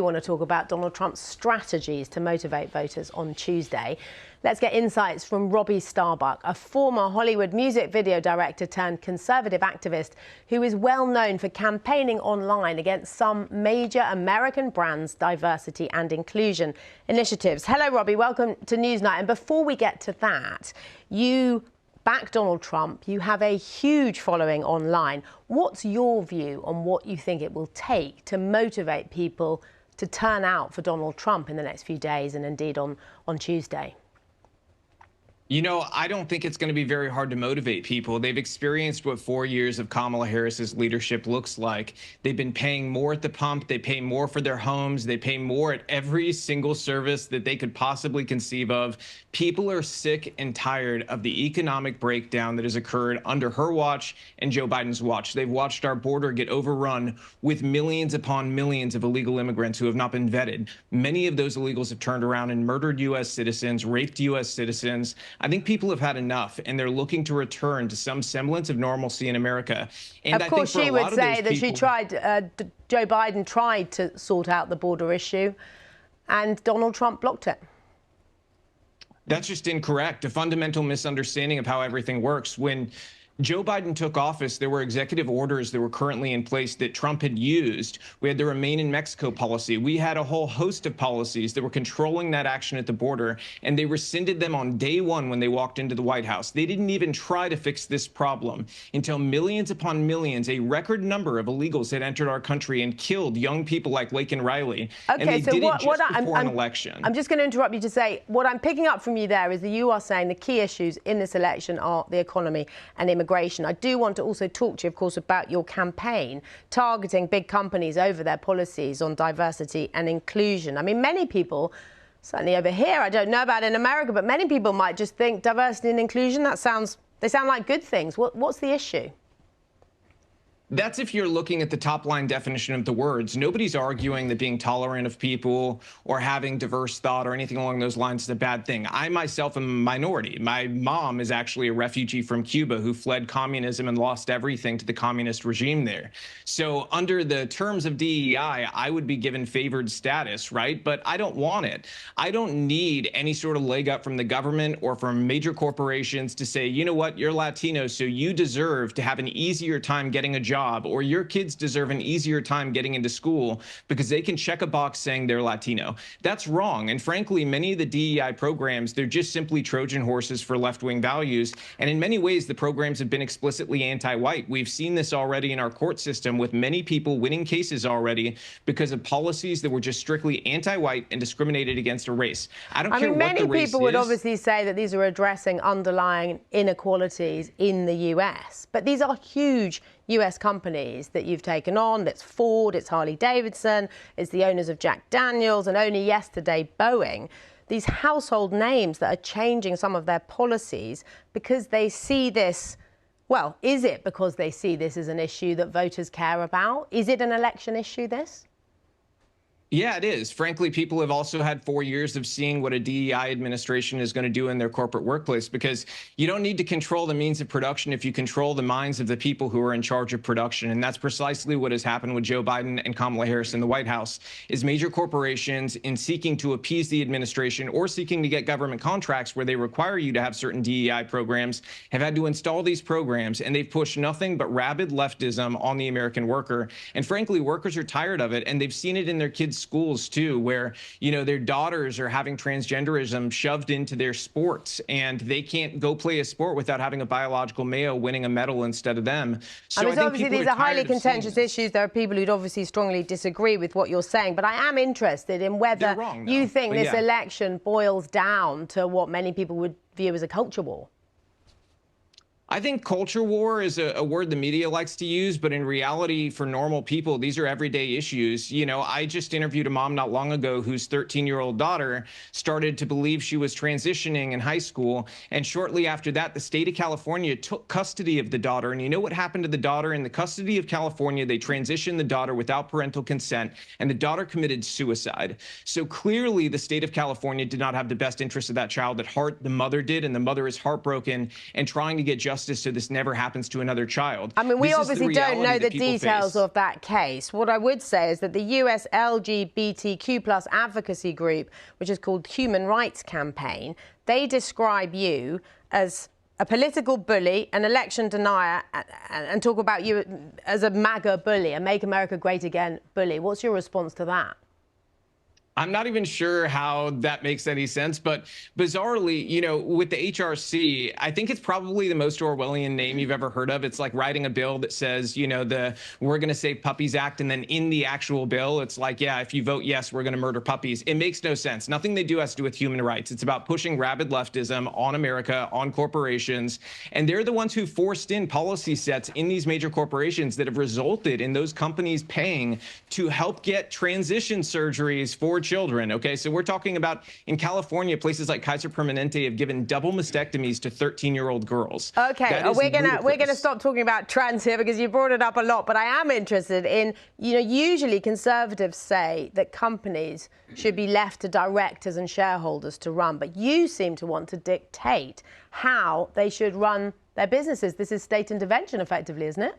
We want to talk about Donald Trump's strategies to motivate voters on Tuesday. Let's get insights from Robby Starbuck, a former Hollywood music video director turned conservative activist who is well known for campaigning online against some major American brands' diversity and inclusion initiatives. Hello, Robby. Welcome to Newsnight. And before we get to that, you back Donald Trump. You have a huge following online. What's your view on what you think it will take to motivate people to turn out for Donald Trump in the next few days and indeed on Tuesday? You know, I don't think it's going to be very hard to motivate people. They've experienced what 4 years of Kamala Harris's leadership looks like. They've been paying more at the pump. They pay more for their homes. They pay more at every single service that they could possibly conceive of. People are sick and tired of the economic breakdown that has occurred under her watch and Joe Biden's watch. They've watched our border get overrun with millions upon millions of illegal immigrants who have not been vetted. Many of those illegals have turned around and murdered U.S. citizens, raped U.S. citizens. I think people have had enough, and they're looking to return to some semblance of normalcy in America. And of course, she would say that she tried, Joe Biden tried to sort out the border issue, and Donald Trump blocked it. That's just incorrect. A fundamental misunderstanding of how everything works. When Joe Biden took office, there were executive orders that were currently in place that Trump had used. We had the Remain in Mexico policy. We had a whole host of policies that were controlling that action at the border, and they rescinded them on day one when they walked into the White House. They didn't even try to fix this problem until millions upon millions, a record number of illegals had entered our country and killed young people like Laken Riley. Okay, and they so did it just before an election. I'm just going to interrupt you to say, what I'm picking up from you there is that you are saying the key issues in this election are the economy and immigration. I do want to also talk to you, of course, about your campaign targeting big companies over their policies on diversity and inclusion. I mean, many people, certainly over here, I don't know about in America, but many people might just think diversity and inclusion, they sound like good things. What's the issue? That's if you're looking at the top line definition of the words. Nobody's arguing that being tolerant of people or having diverse thought or anything along those lines is a bad thing. I myself am a minority. My mom is actually a refugee from Cuba who fled communism and lost everything to the communist regime there. So under the terms of DEI, I would be given favored status, right? But I don't want it. I don't need any sort of leg up from the government or from major corporations to say, you know what, you're Latino, so you deserve to have an easier time getting a job, or your kids deserve an easier time getting into school because they can check a box saying they're Latino. That's wrong. And frankly, many of the DEI programs, they're just simply Trojan horses for left-wing values. And in many ways, the programs have been explicitly anti-white. We've seen this already in our court system with many people winning cases already because of policies that were just strictly anti-white and discriminated against a race. I don't care what the race is. Many people would obviously say that these are addressing underlying inequalities in the US, but these are huge US companies that you've taken on. It's Ford, it's Harley Davidson, it's the owners of Jack Daniels, and only yesterday Boeing. These household names that are changing some of their policies because they see this. Well, is it because they see this as an issue that voters care about? Is it an election issue, this? Yeah, it is. Frankly, people have also had 4 years of seeing what a DEI administration is going to do in their corporate workplace, because you don't need to control the means of production if you control the minds of the people who are in charge of production. And that's precisely what has happened with Joe Biden and Kamala Harris in the White House, is major corporations, in seeking to appease the administration or seeking to get government contracts where they require you to have certain DEI programs, have had to install these programs, and they've pushed nothing but rabid leftism on the American worker. And frankly, workers are tired of it, and they've seen it in their kids' schools too, where, you know, their daughters are having transgenderism shoved into their sports, and they can't go play a sport without having a biological male winning a medal instead of them. So I think obviously these are highly contentious issues. There are people who'd obviously strongly disagree with what you're saying, but I am interested in whether you think this election boils down to what many people would view as a culture war. I think culture war is a word the media likes to use, but in reality, for normal people, these are everyday issues. You know, I just interviewed a mom not long ago whose 13-year-old daughter started to believe she was transitioning in high school. And shortly after that, the state of California took custody of the daughter. And you know what happened to the daughter? In the custody of California, they transitioned the daughter without parental consent, and the daughter committed suicide. So clearly, the state of California did not have the best interest of that child at heart. The mother did, and the mother is heartbroken and trying to get justice justice so this never happens to another child. I mean, we obviously don't know the details of that case. What I would say is that the US LGBTQ plus advocacy group, which is called Human Rights Campaign, they describe you as a political bully, an election denier, and talk about you as a MAGA bully, a Make America Great Again bully. What's your response to that? I'm not even sure how that makes any sense, but bizarrely, you know, with the HRC, I think it's probably the most Orwellian name you've ever heard of. It's like writing a bill that says, you know, We're Gonna Save Puppies Act, and then in the actual bill, it's like, yeah, if you vote yes, we're gonna murder puppies. It makes no sense. Nothing they do has to do with human rights. It's about pushing rabid leftism on America, on corporations, and they're the ones who forced in policy sets in these major corporations that have resulted in those companies paying to help get transition surgeries for children. Okay, so we're talking about in California, places like Kaiser Permanente have given double mastectomies to 13-year-old girls. Okay, we're gonna stop talking about trans here because you brought it up a lot. But I am interested in, you know, usually conservatives say that companies should be left to directors and shareholders to run, but you seem to want to dictate how they should run their businesses. This is state intervention, effectively, isn't it?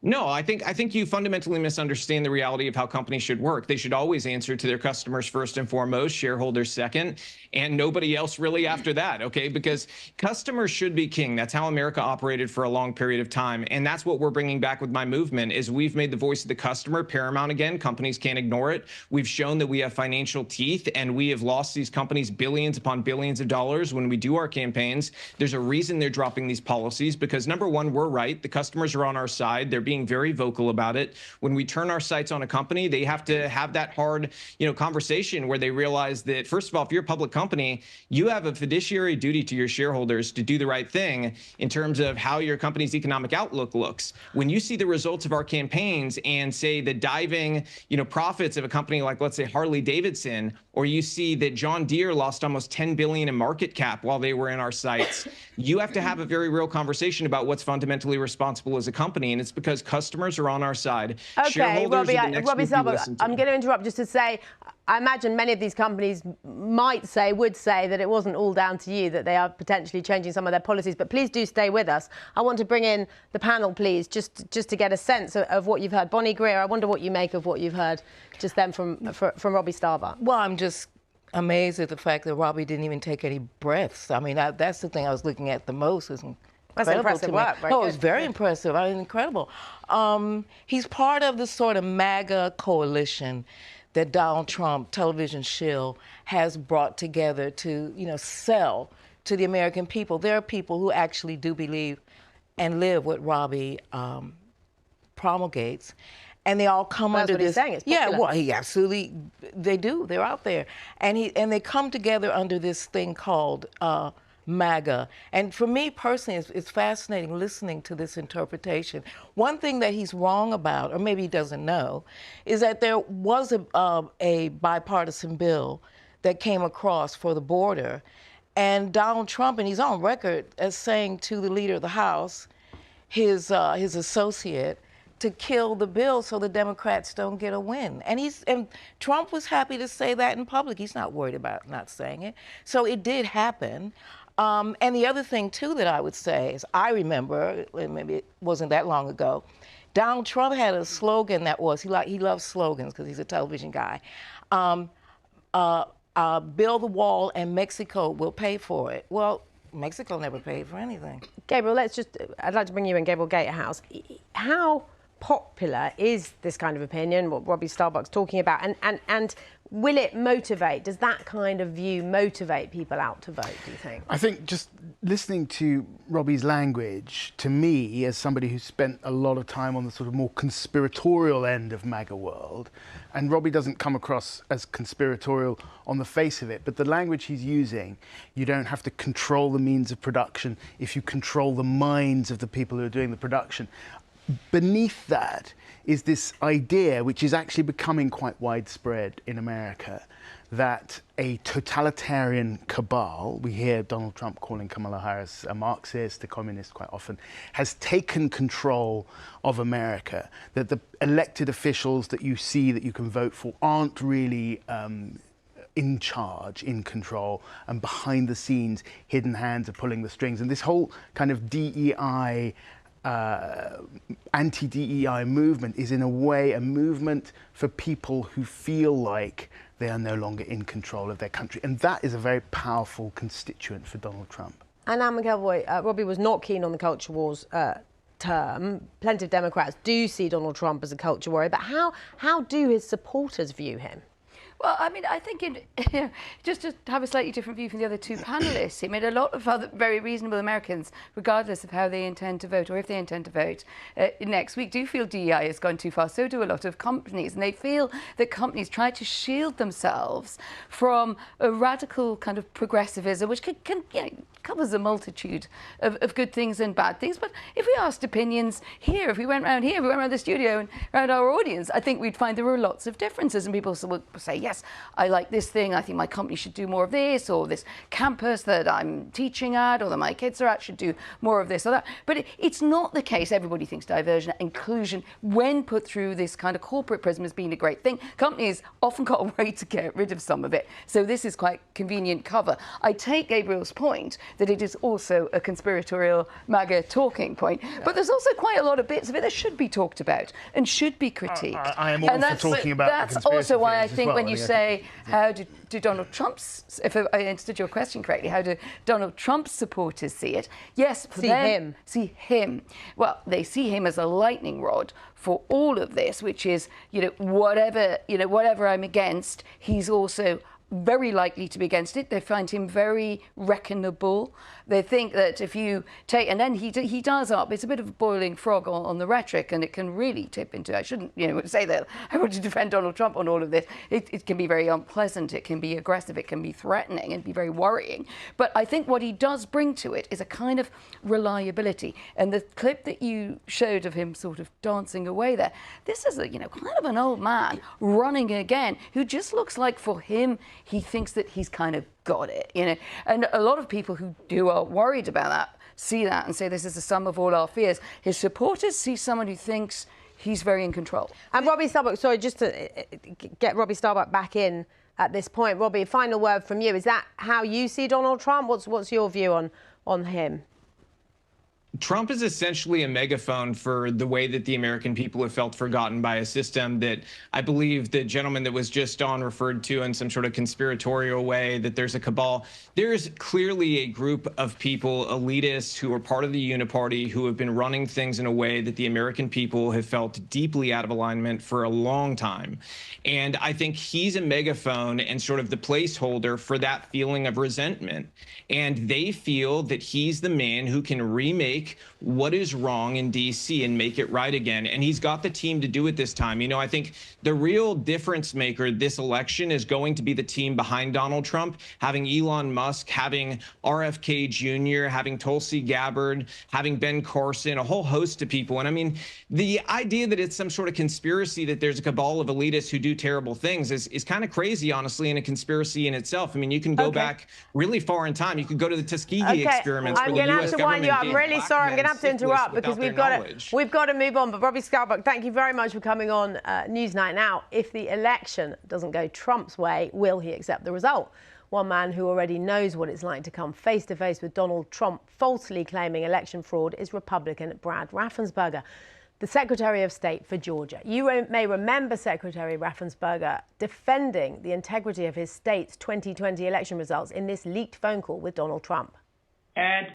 No, I think you fundamentally misunderstand the reality of how companies should work. They should always answer to their customers first and foremost, shareholders second, and nobody else really after that, okay? Because customers should be king. That's how America operated for a long period of time, and that's what we're bringing back with my movement is we've made the voice of the customer paramount again. Companies can't ignore it. We've shown that we have financial teeth, and we have lost these companies billions upon billions of dollars when we do our campaigns. There's a reason they're dropping these policies because, number one, we're right. The customers are on our side. They're being very vocal about it. When we turn our sights on a company, they have to have that hard, you know, conversation where they realize that, first of all, if you're a public company, you have a fiduciary duty to your shareholders to do the right thing in terms of how your company's economic outlook looks. When you see the results of our campaigns and say the diving, you know, profits of a company like, let's say, Harley Davidson, or you see that John Deere lost almost $10 billion in market cap while they were in our sites, you have to have a very real conversation about what's fundamentally responsible as a company, and it's because customers are on our side. Okay, Robby Starbuck, I'm going to interrupt just to say, I imagine many of these companies would say that it wasn't all down to you, that they are potentially changing some of their policies, but please do stay with us. I want to bring in the panel, please, just to get a sense of what you've heard. Bonnie Greer, I wonder what you make of what you've heard just then from Robby Starbuck. Well, I'm just amazed at the fact that Robby didn't even take any breaths. I mean, that's the thing I was looking at the most. That's impressive work, right? No, it was very impressive. I mean, incredible. He's part of the sort of MAGA coalition that Donald Trump television shill has brought together to, you know, sell to the American people. There are people who actually do believe and live what Robby promulgates, and they all come under this. That's what he's saying. It's popular. Yeah, well, he absolutely, they do. They're out there, and they come together under this thing called MAGA. And for me personally, it's fascinating listening to this interpretation. One thing that he's wrong about, or maybe he doesn't know, is that there was a bipartisan bill that came across for the border, and Donald Trump, and he's on record as saying to the leader of the House, his associate, to kill the bill so the Democrats don't get a win. And Trump was happy to say that in public. He's not worried about not saying it. So it did happen. And the other thing, too, that I would say is I remember, maybe it wasn't that long ago, Donald Trump had a slogan that was, he loves slogans because he's a television guy, build the wall and Mexico will pay for it. Well, Mexico never paid for anything. Gabriel, I'd like to bring you in, Gabriel Gatehouse. How popular is this kind of opinion, what Robby Starbuck's talking about, and will it motivate? Does that kind of view motivate people out to vote, do you think? I think just listening to Robby's language, to me, as somebody who's spent a lot of time on the sort of more conspiratorial end of MAGA world, and Robby doesn't come across as conspiratorial on the face of it, but the language he's using, you don't have to control the means of production if you control the minds of the people who are doing the production. Beneath that is this idea, which is actually becoming quite widespread in America, that a totalitarian cabal, we hear Donald Trump calling Kamala Harris a Marxist, a communist quite often, has taken control of America, that the elected officials that you see that you can vote for aren't really in charge, in control, and behind the scenes, hidden hands are pulling the strings. And this whole kind of DEI, anti-DEI movement is in a way a movement for people who feel like they are no longer in control of their country. And that is a very powerful constituent for Donald Trump. And Anne McElvoy, Robbie was not keen on the culture wars term. Plenty of Democrats do see Donald Trump as a culture warrior, but how do his supporters view him? Well, I mean, I think just to have a slightly different view from the other two panellists, I mean, a lot of other very reasonable Americans, regardless of how they intend to vote or if they intend to vote next week, do feel DEI has gone too far. So do a lot of companies. And they feel that companies try to shield themselves from a radical kind of progressivism, which can covers a multitude of good things and bad things. But if we asked opinions here, if we went around here, if we went around the studio and around our audience, I think we'd find there were lots of differences. And people would say, yes, I like this thing. I think my company should do more of this, or this campus that I'm teaching at or that my kids are at should do more of this or that. But it's not the case. Everybody thinks diversion, inclusion, when put through this kind of corporate prism, has been a great thing. Companies often got a way to get rid of some of it. So this is quite convenient cover. I take Gabriel's point that it is also a conspiratorial MAGA talking point. But there's also quite a lot of bits of it that should be talked about and should be critiqued. I am all for talking about that's also why I think when you say, how do Donald Trump's, if I understood your question correctly, how do Donald Trump's supporters see it? Yes, for them, see him. Well, they see him as a lightning rod for all of this, which is, whatever I'm against, he's also very likely to be against it. They find him very reckonable. They think that if you take, and then he does up, it's a bit of a boiling frog on the rhetoric, and it can really tip into, I shouldn't say that I want to defend Donald Trump on all of this. It can be very unpleasant, it can be aggressive, it can be threatening and be very worrying. But I think what he does bring to it is a kind of reliability. And the clip that you showed of him sort of dancing away there, this is a, kind of an old man running again, who just looks like for him, he thinks that he's kind of got it, And a lot of people who are worried about that see that and say this is the sum of all our fears. His supporters see someone who thinks he's very in control. And Robby Starbuck, sorry, just to get Robby Starbuck back in at this point. Robbie, final word from you. Is that how you see Donald Trump? What's your view on him? Trump is essentially a megaphone for the way that the American people have felt forgotten by a system that I believe the gentleman that was just on referred to in some sort of conspiratorial way, that there's a cabal. There's clearly a group of people, elitists, who are part of the Uniparty, who have been running things in a way that the American people have felt deeply out of alignment for a long time. And I think he's a megaphone and sort of the placeholder for that feeling of resentment. And they feel that he's the man who can remake what is wrong in D.C. and make it right again. And he's got the team to do it this time. I think the real difference maker this election is going to be the team behind Donald Trump, having Elon Musk, having RFK Jr., having Tulsi Gabbard, having Ben Carson, a whole host of people. And I mean, the idea that it's some sort of conspiracy, that there's a cabal of elitists who do terrible things is kind of crazy, honestly, and a conspiracy in itself. I mean, you can go back really far in time. You could go to the Tuskegee experiments where the U.S. government I'm really sorry, I'm going to have to interrupt because we've got to move on. But Robby Starbuck, thank you very much for coming on Newsnight. Now, if the election doesn't go Trump's way, will he accept the result? One man who already knows what it's like to come face to face with Donald Trump falsely claiming election fraud is Republican Brad Raffensperger, the Secretary of State for Georgia. You may remember Secretary Raffensperger defending the integrity of his state's 2020 election results in this leaked phone call with Donald Trump. And